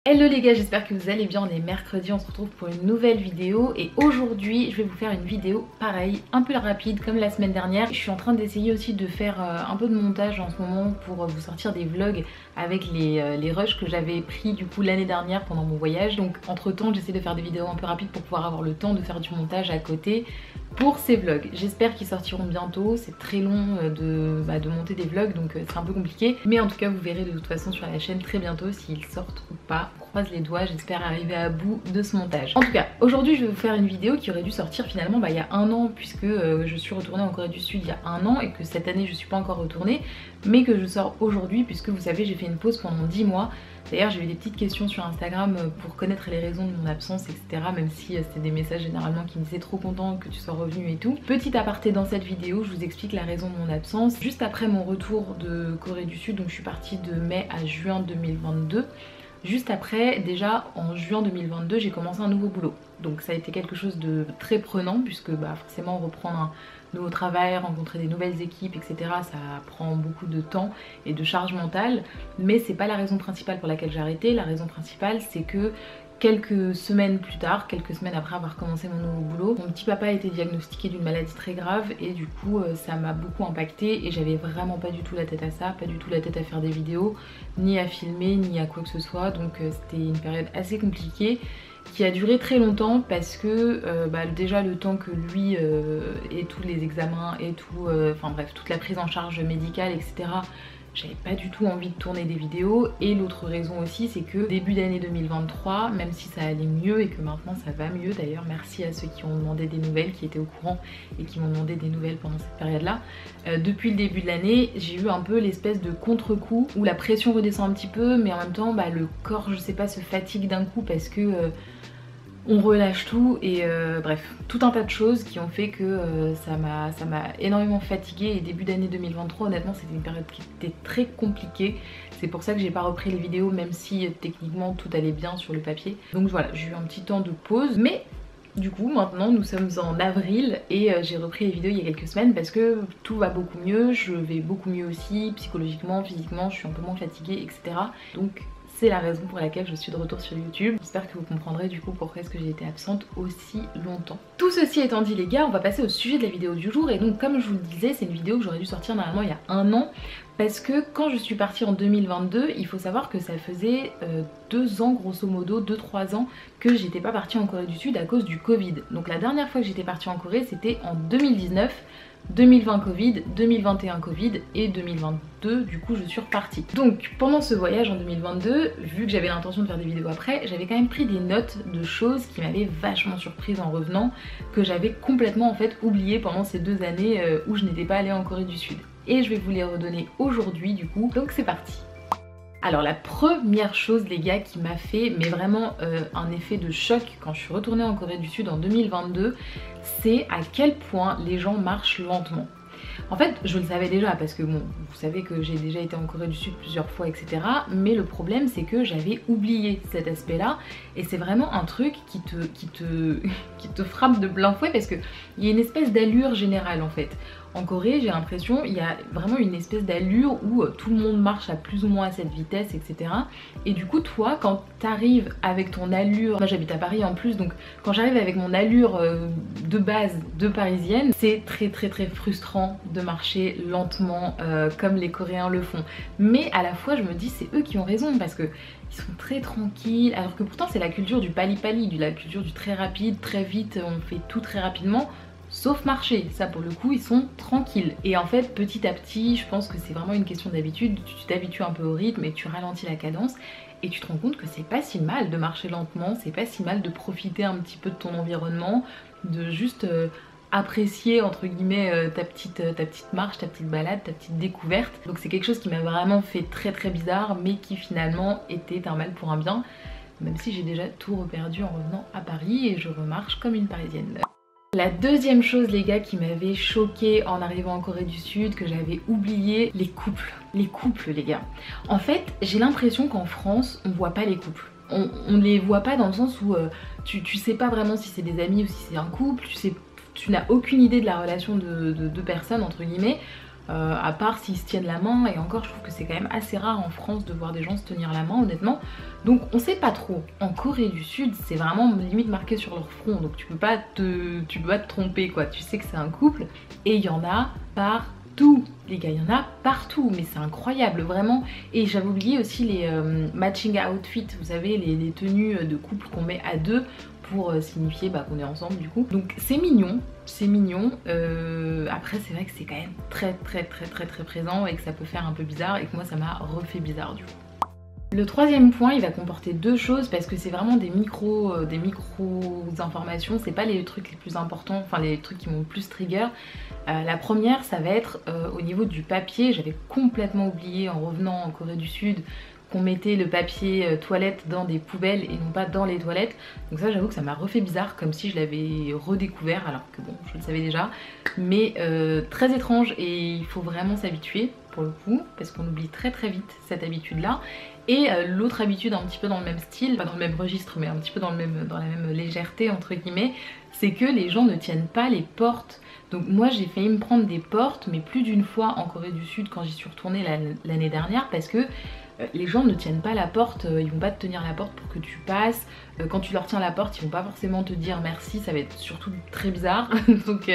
Hello les gars, j'espère que vous allez bien. On est mercredi, on se retrouve pour une nouvelle vidéo et aujourd'hui je vais vous faire une vidéo pareil, un peu rapide comme la semaine dernière. Je suis en train d'essayer aussi de faire un peu de montage en ce moment pour vous sortir des vlogs avec les rushs que j'avais pris du coup l'année dernière pendant mon voyage. Donc entre temps j'essaie de faire des vidéos un peu rapides pour pouvoir avoir le temps de faire du montage à côté pour ces vlogs. J'espère qu'ils sortiront bientôt, c'est très long de monter des vlogs donc c'est un peu compliqué. Mais en tout cas vous verrez de toute façon sur la chaîne très bientôt s'ils sortent ou pas. Croise les doigts, j'espère arriver à bout de ce montage. En tout cas, aujourd'hui je vais vous faire une vidéo qui aurait dû sortir finalement il y a un an puisque je suis retournée en Corée du Sud il y a un an et que cette année je suis pas encore retournée mais que je sors aujourd'hui puisque vous savez j'ai fait une pause pendant 10 mois. D'ailleurs j'ai eu des petites questions sur Instagram pour connaître les raisons de mon absence etc. Même si c'était des messages généralement qui me disaient trop content que tu sois revenu et tout. Petit aparté dans cette vidéo, je vous explique la raison de mon absence. Juste après mon retour de Corée du Sud, donc je suis partie de mai à juin 2022. Juste après, déjà en juin 2022, j'ai commencé un nouveau boulot. Donc ça a été quelque chose de très prenant puisque forcément reprendre un nouveau travail, rencontrer des nouvelles équipes, etc. ça prend beaucoup de temps et de charge mentale. Mais c'est pas la raison principale pour laquelle j'ai arrêté. La raison principale c'est que quelques semaines plus tard, quelques semaines après avoir commencé mon nouveau boulot, mon petit papa a été diagnostiqué d'une maladie très grave et du coup ça m'a beaucoup impacté et j'avais vraiment pas du tout la tête à ça, pas du tout la tête à faire des vidéos, ni à filmer, ni à quoi que ce soit. Donc c'était une période assez compliquée qui a duré très longtemps parce que déjà le temps que lui ait tous les examens et tout, enfin bref, toute la prise en charge médicale etc. J'avais pas du tout envie de tourner des vidéos et l'autre raison aussi c'est que début d'année 2023, même si ça allait mieux et que maintenant ça va mieux d'ailleurs, merci à ceux qui ont demandé des nouvelles, qui étaient au courant et qui m'ont demandé des nouvelles pendant cette période là, depuis le début de l'année j'ai eu un peu l'espèce de contre-coup où la pression redescend un petit peu mais en même temps le corps je sais pas se fatigue d'un coup parce que on relâche tout et bref, tout un tas de choses qui ont fait que ça m'a énormément fatiguée et début d'année 2023 honnêtement c'était une période qui était très compliquée. C'est pour ça que j'ai pas repris les vidéos même si techniquement tout allait bien sur le papier. Donc voilà, j'ai eu un petit temps de pause mais du coup maintenant nous sommes en avril et j'ai repris les vidéos il y a quelques semaines parce que tout va beaucoup mieux, je vais beaucoup mieux aussi psychologiquement, physiquement, je suis un peu moins fatiguée etc. Donc c'est la raison pour laquelle je suis de retour sur YouTube. J'espère que vous comprendrez du coup pourquoi est-ce que j'ai été absente aussi longtemps. Tout ceci étant dit les gars, on va passer au sujet de la vidéo du jour et donc comme je vous le disais c'est une vidéo que j'aurais dû sortir normalement il y a un an parce que quand je suis partie en 2022, il faut savoir que ça faisait 2 ans grosso modo, 2-3 ans que j'étais pas partie en Corée du Sud à cause du Covid. Donc la dernière fois que j'étais partie en Corée c'était en 2019. 2020 Covid, 2021 Covid et 2022 du coup je suis repartie. Donc pendant ce voyage en 2022, vu que j'avais l'intention de faire des vidéos après, j'avais quand même pris des notes de choses qui m'avaient vachement surprise en revenant, que j'avais complètement en fait oublié pendant ces 2 années où je n'étais pas allée en Corée du Sud. Et je vais vous les redonner aujourd'hui du coup, donc c'est parti. Alors la première chose les gars qui m'a fait mais vraiment un effet de choc quand je suis retournée en Corée du Sud en 2022, c'est à quel point les gens marchent lentement. En fait je le savais déjà parce que bon vous savez que j'ai déjà été en Corée du Sud plusieurs fois etc. Mais le problème c'est que j'avais oublié cet aspect là et c'est vraiment un truc qui te frappe de plein fouet parce qu'il y a une espèce d'allure générale en fait. En Corée j'ai l'impression il y a vraiment une espèce d'allure où tout le monde marche à plus ou moins à cette vitesse etc. Et du coup toi quand t'arrives avec ton allure, moi j'habite à Paris en plus donc quand j'arrive avec mon allure de base de parisienne, c'est très frustrant de marcher lentement comme les Coréens le font. Mais à la fois je me dis c'est eux qui ont raison parce que ils sont très tranquilles alors que pourtant c'est la culture du pali-pali, la culture du très rapide, très vite, on fait tout très rapidement. Sauf marcher, ça pour le coup ils sont tranquilles. Et en fait petit à petit je pense que c'est vraiment une question d'habitude, tu t'habitues un peu au rythme et tu ralentis la cadence et tu te rends compte que c'est pas si mal de marcher lentement, c'est pas si mal de profiter un petit peu de ton environnement, de juste apprécier entre guillemets ta petite marche, ta petite balade, ta petite découverte. Donc c'est quelque chose qui m'a vraiment fait très bizarre mais qui finalement était un mal pour un bien, même si j'ai déjà tout reperdu en revenant à Paris et je remarche comme une parisienne. La deuxième chose les gars qui m'avait choquée en arrivant en Corée du Sud, que j'avais oublié, les couples. Les couples les gars. En fait j'ai l'impression qu'en France on voit pas les couples. On les voit pas dans le sens où tu sais pas vraiment si c'est des amis ou si c'est un couple, tu n'as aucune idée de la relation de deux personnes entre guillemets. à part s'ils se tiennent la main, et encore je trouve que c'est quand même assez rare en France de voir des gens se tenir la main honnêtement. Donc on sait pas trop. En Corée du Sud c'est vraiment limite marqué sur leur front, donc tu peux pas te tromper quoi, tu sais que c'est un couple et il y en a partout. Les gars, il y en a partout, mais c'est incroyable vraiment. Et j'avais oublié aussi les matching outfits, vous savez les tenues de couple qu'on met à deux pour signifier qu'on est ensemble du coup. Donc c'est mignon, c'est mignon. Après c'est vrai que c'est quand même très présent et que ça peut faire un peu bizarre et que moi ça m'a refait bizarre du coup. Le troisième point il va comporter deux choses parce que c'est vraiment des micro informations, c'est pas les trucs les plus importants, enfin les trucs qui m'ont le plus trigger. La première ça va être au niveau du papier. J'avais complètement oublié en revenant en Corée du Sud qu'on mettait le papier toilette dans des poubelles et non pas dans les toilettes. Donc ça j'avoue que ça m'a refait bizarre, comme si je l'avais redécouvert alors que bon je le savais déjà. Mais très étrange et il faut vraiment s'habituer pour le coup parce qu'on oublie très vite cette habitude là. Et l'autre habitude un petit peu dans le même style, pas dans le même registre mais un petit peu dans la même légèreté entre guillemets, c'est que les gens ne tiennent pas les portes. Donc moi j'ai failli me prendre des portes mais plus d'une fois en Corée du Sud quand j'y suis retournée l'année dernière parce que les gens ne tiennent pas la porte, ils vont pas te tenir la porte pour que tu passes. Quand tu leur tiens la porte ils vont pas forcément te dire merci, ça va être surtout très bizarre. Donc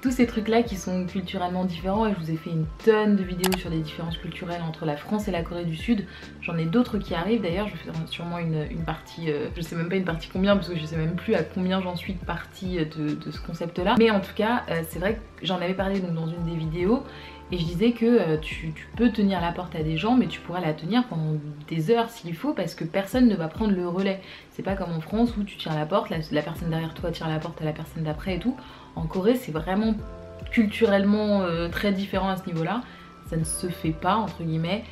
tous ces trucs là qui sont culturellement différents, et je vous ai fait une tonne de vidéos sur les différences culturelles entre la France et la Corée du Sud. J'en ai d'autres qui arrivent d'ailleurs, je vais faire sûrement une partie, je sais même pas une partie combien parce que je sais même plus à combien j'en suis de partie de ce concept là. Mais en tout cas c'est vrai que j'en avais parlé donc dans une des vidéos. Et je disais que tu peux tenir la porte à des gens mais tu pourras la tenir pendant des heures s'il faut parce que personne ne va prendre le relais. C'est pas comme en France où tu tiens la porte, la personne derrière toi tire la porte à la personne d'après et tout. En Corée c'est vraiment culturellement très différent à ce niveau là. Ça ne se fait pas entre guillemets.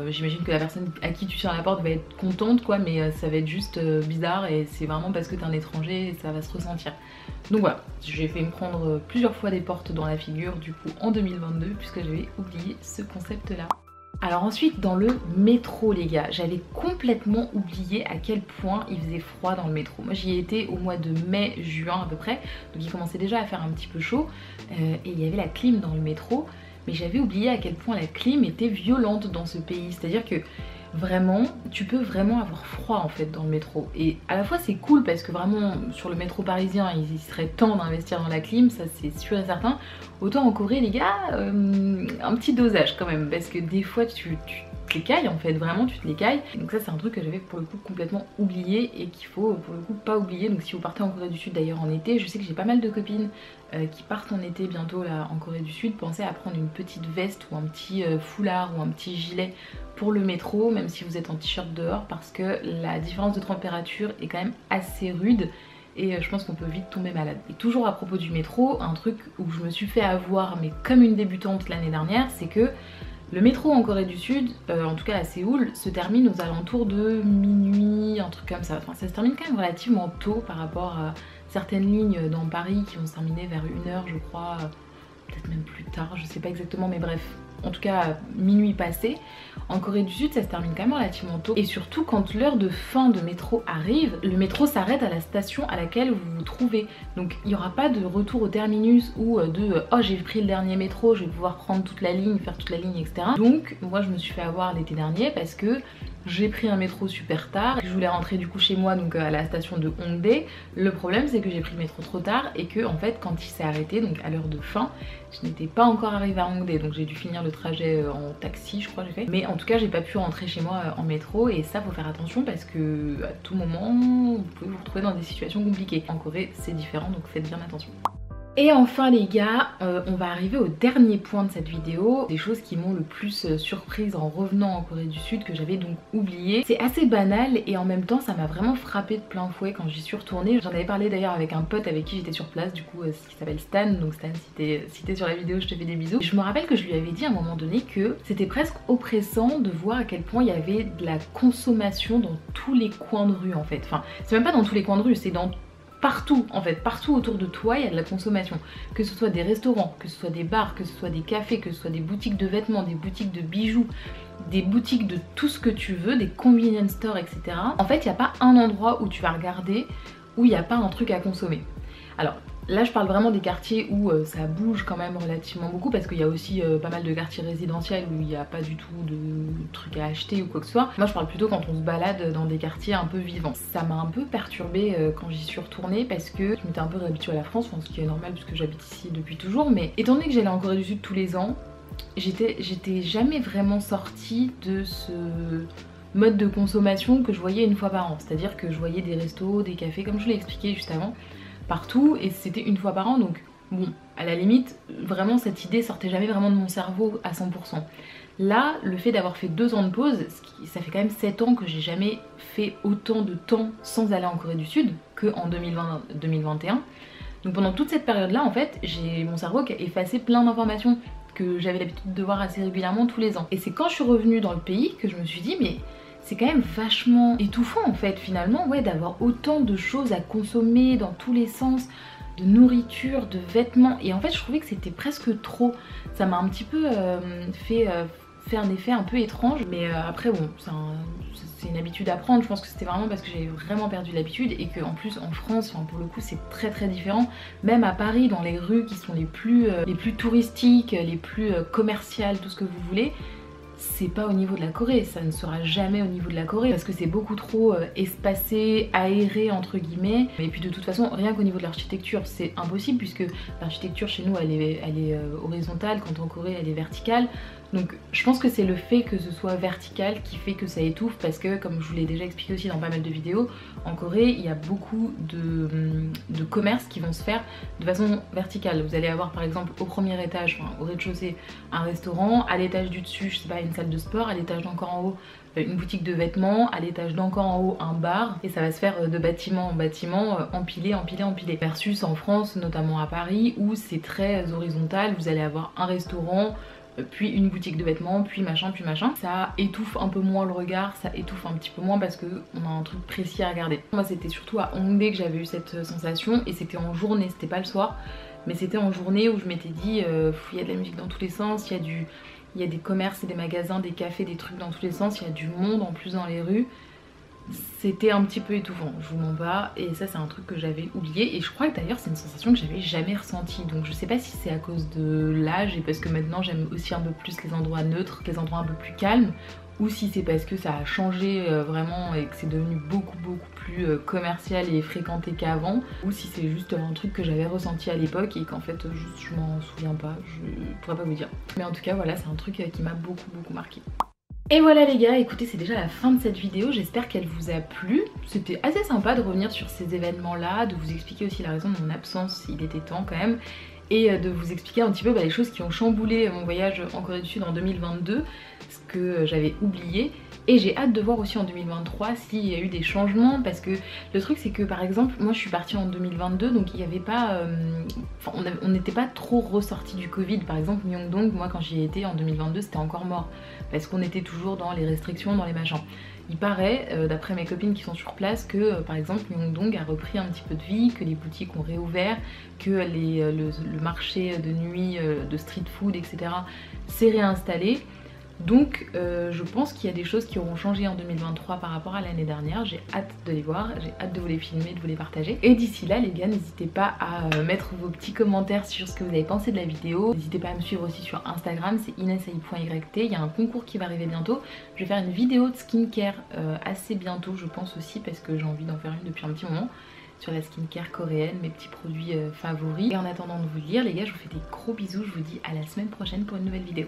J'imagine que la personne à qui tu tiens la porte va être contente quoi, mais ça va être juste bizarre et c'est vraiment parce que t'es un étranger et ça va se ressentir. Donc voilà, j'ai fait me prendre plusieurs fois des portes dans la figure du coup en 2022 puisque j'avais oublié ce concept là. Alors ensuite dans le métro les gars, j'avais complètement oublié à quel point il faisait froid dans le métro. Moi j'y étais au mois de mai-juin à peu près, donc il commençait déjà à faire un petit peu chaud et il y avait la clim dans le métro. Mais j'avais oublié à quel point la clim était violente dans ce pays, c'est-à-dire que vraiment, tu peux vraiment avoir froid en fait dans le métro. Et à la fois c'est cool parce que vraiment sur le métro parisien il serait temps d'investir dans la clim, ça c'est sûr et certain. Autant en Corée les gars, un petit dosage quand même parce que des fois tu te l'écailles en fait, vraiment tu te l'écailles. Donc ça c'est un truc que j'avais pour le coup complètement oublié et qu'il faut pour le coup pas oublier. Donc si vous partez en Corée du Sud d'ailleurs en été, je sais que j'ai pas mal de copines qui partent en été bientôt là en Corée du Sud, pensez à prendre une petite veste ou un petit foulard ou un petit gilet pour le métro, même si vous êtes en t-shirt dehors, parce que la différence de température est quand même assez rude et je pense qu'on peut vite tomber malade. Et toujours à propos du métro, un truc où je me suis fait avoir mais comme une débutante l'année dernière, c'est que le métro en Corée du Sud, en tout cas à Séoul, se termine aux alentours de minuit, un truc comme ça. Enfin ça se termine quand même relativement tôt par rapport à certaines lignes dans Paris qui vont se terminer vers 1h je crois, peut-être même plus tard, je sais pas exactement mais bref. En tout cas minuit passé. En Corée du Sud ça se termine quand même relativement tôt. Et surtout quand l'heure de fin de métro arrive, le métro s'arrête à la station à laquelle vous vous trouvez. Donc il n'y aura pas de retour au terminus ou de oh j'ai pris le dernier métro, je vais pouvoir prendre toute la ligne, faire toute la ligne etc. Donc moi je me suis fait avoir l'été dernier parce que j'ai pris un métro super tard, je voulais rentrer du coup chez moi donc à la station de Hongdae. Le problème c'est que j'ai pris le métro trop tard et que en fait quand il s'est arrêté, donc à l'heure de fin, je n'étais pas encore arrivée à Hongdae, donc j'ai dû finir le trajet en taxi je crois j'ai fait. Mais en tout cas j'ai pas pu rentrer chez moi en métro et ça faut faire attention parce que à tout moment vous pouvez vous retrouver dans des situations compliquées. En Corée c'est différent donc faites bien attention. Et enfin les gars, on va arriver au dernier point de cette vidéo, des choses qui m'ont le plus surprise en revenant en Corée du Sud que j'avais donc oublié. C'est assez banal et en même temps ça m'a vraiment frappé de plein fouet quand j'y suis retournée. J'en avais parlé d'ailleurs avec un pote avec qui j'étais sur place du coup qui s'appelle Stan, donc Stan si t'es sur la vidéo je te fais des bisous. Je me rappelle que je lui avais dit à un moment donné que c'était presque oppressant de voir à quel point il y avait de la consommation dans tous les coins de rue en fait. Enfin c'est même pas dans tous les coins de rue, c'est dans partout en fait, partout autour de toi il y a de la consommation, que ce soit des restaurants, que ce soit des bars, que ce soit des cafés, que ce soit des boutiques de vêtements, des boutiques de bijoux, des boutiques de tout ce que tu veux, des convenience stores etc. En fait il n'y a pas un endroit où tu vas regarder où il n'y a pas un truc à consommer. Alors Là je parle vraiment des quartiers où ça bouge quand même relativement beaucoup, parce qu'il y a aussi pas mal de quartiers résidentiels où il n'y a pas du tout de trucs à acheter ou quoi que ce soit. Moi je parle plutôt quand on se balade dans des quartiers un peu vivants. Ça m'a un peu perturbée quand j'y suis retournée, parce que je m'étais un peu réhabituée à la France, enfin, ce qui est normal puisque j'habite ici depuis toujours, mais étant donné que j'allais en Corée du Sud tous les ans, j'étais jamais vraiment sortie de ce mode de consommation que je voyais une fois par an. C'est-à-dire que je voyais des restos, des cafés, comme je l'ai expliqué juste avant, partout, et c'était une fois par an, donc bon, à la limite, vraiment cette idée sortait jamais vraiment de mon cerveau à 100%. Là, le fait d'avoir fait 2 ans de pause, ça fait quand même 7 ans que j'ai jamais fait autant de temps sans aller en Corée du Sud qu'en 2020-2021. Donc pendant toute cette période-là, en fait, j'ai mon cerveau qui a effacé plein d'informations que j'avais l'habitude de voir assez régulièrement tous les ans. Et c'est quand je suis revenue dans le pays que je me suis dit, mais c'est quand même vachement étouffant en fait finalement, ouais, d'avoir autant de choses à consommer dans tous les sens, de nourriture, de vêtements, et en fait je trouvais que c'était presque trop. Ça m'a un petit peu fait un effet un peu étrange, mais après bon, c'est une habitude à prendre. Je pense que c'était vraiment parce que j'avais vraiment perdu l'habitude, et que en plus en France, enfin, pour le coup c'est très très différent. Même à Paris, dans les rues qui sont les plus touristiques, les plus commerciales, tout ce que vous voulez, c'est pas au niveau de la Corée, ça ne sera jamais au niveau de la Corée, parce que c'est beaucoup trop espacé, aéré entre guillemets. Et puis de toute façon, rien qu'au niveau de l'architecture, c'est impossible, puisque l'architecture chez nous elle est horizontale, quand en Corée elle est verticale. Donc je pense que c'est le fait que ce soit vertical qui fait que ça étouffe, parce que comme je vous l'ai déjà expliqué aussi dans pas mal de vidéos, en Corée il y a beaucoup de commerces qui vont se faire de façon verticale. Vous allez avoir par exemple au premier étage, enfin, au rez-de-chaussée, un restaurant, à l'étage du dessus, je sais pas, une salle de sport, à l'étage d'encore en haut une boutique de vêtements, à l'étage d'encore en haut un bar, et ça va se faire de bâtiment en bâtiment, empilé, empilé, empilé. Versus en France, notamment à Paris, où c'est très horizontal, vous allez avoir un restaurant, puis une boutique de vêtements, puis machin, puis machin. Ça étouffe un peu moins le regard, ça étouffe un petit peu moins parce qu'on a un truc précis à regarder. Moi c'était surtout à Hongdae que j'avais eu cette sensation, et c'était en journée, c'était pas le soir, mais c'était en journée où je m'étais dit il y a de la musique dans tous les sens, il y a des commerces et des magasins, des cafés, des trucs dans tous les sens, il y a du monde en plus dans les rues. C'était un petit peu étouffant, je vous mens pas, et ça c'est un truc que j'avais oublié, et je crois que d'ailleurs c'est une sensation que j'avais jamais ressentie. Donc je sais pas si c'est à cause de l'âge et parce que maintenant j'aime aussi un peu plus les endroits neutres, les endroits un peu plus calmes, ou si c'est parce que ça a changé vraiment et que c'est devenu beaucoup plus commercial et fréquenté qu'avant, ou si c'est juste un truc que j'avais ressenti à l'époque et qu'en fait juste je m'en souviens pas, je pourrais pas vous dire. Mais en tout cas voilà, c'est un truc qui m'a beaucoup marqué. Et voilà les gars, écoutez, c'est déjà la fin de cette vidéo, j'espère qu'elle vous a plu. C'était assez sympa de revenir sur ces événements là, de vous expliquer aussi la raison de mon absence, il était temps quand même, et de vous expliquer un petit peu les choses qui ont chamboulé mon voyage en Corée du Sud en 2022, ce que j'avais oublié. Et j'ai hâte de voir aussi en 2023 s'il y a eu des changements, parce que le truc c'est que par exemple moi je suis partie en 2022, donc il n'y avait pas on n'était pas trop ressorti du Covid. Par exemple Myeongdong, moi quand j'y étais en 2022 c'était encore mort, parce qu'on était toujours dans les restrictions, dans les machins. Il paraît, d'après mes copines qui sont sur place, que par exemple Myeongdong a repris un petit peu de vie, que les boutiques ont réouvert, que le marché de nuit, de street food, etc. s'est réinstallé. Donc je pense qu'il y a des choses qui auront changé en 2023 par rapport à l'année dernière. J'ai hâte de les voir, j'ai hâte de vous les filmer, de vous les partager. Et d'ici là les gars, n'hésitez pas à mettre vos petits commentaires sur ce que vous avez pensé de la vidéo. N'hésitez pas à me suivre aussi sur Instagram, c'est inesai.yt. Il y a un concours qui va arriver bientôt. Je vais faire une vidéo de skincare assez bientôt je pense aussi, parce que j'ai envie d'en faire une depuis un petit moment, sur la skincare coréenne, mes petits produits favoris. Et en attendant de vous lire les gars, je vous fais des gros bisous, je vous dis à la semaine prochaine pour une nouvelle vidéo.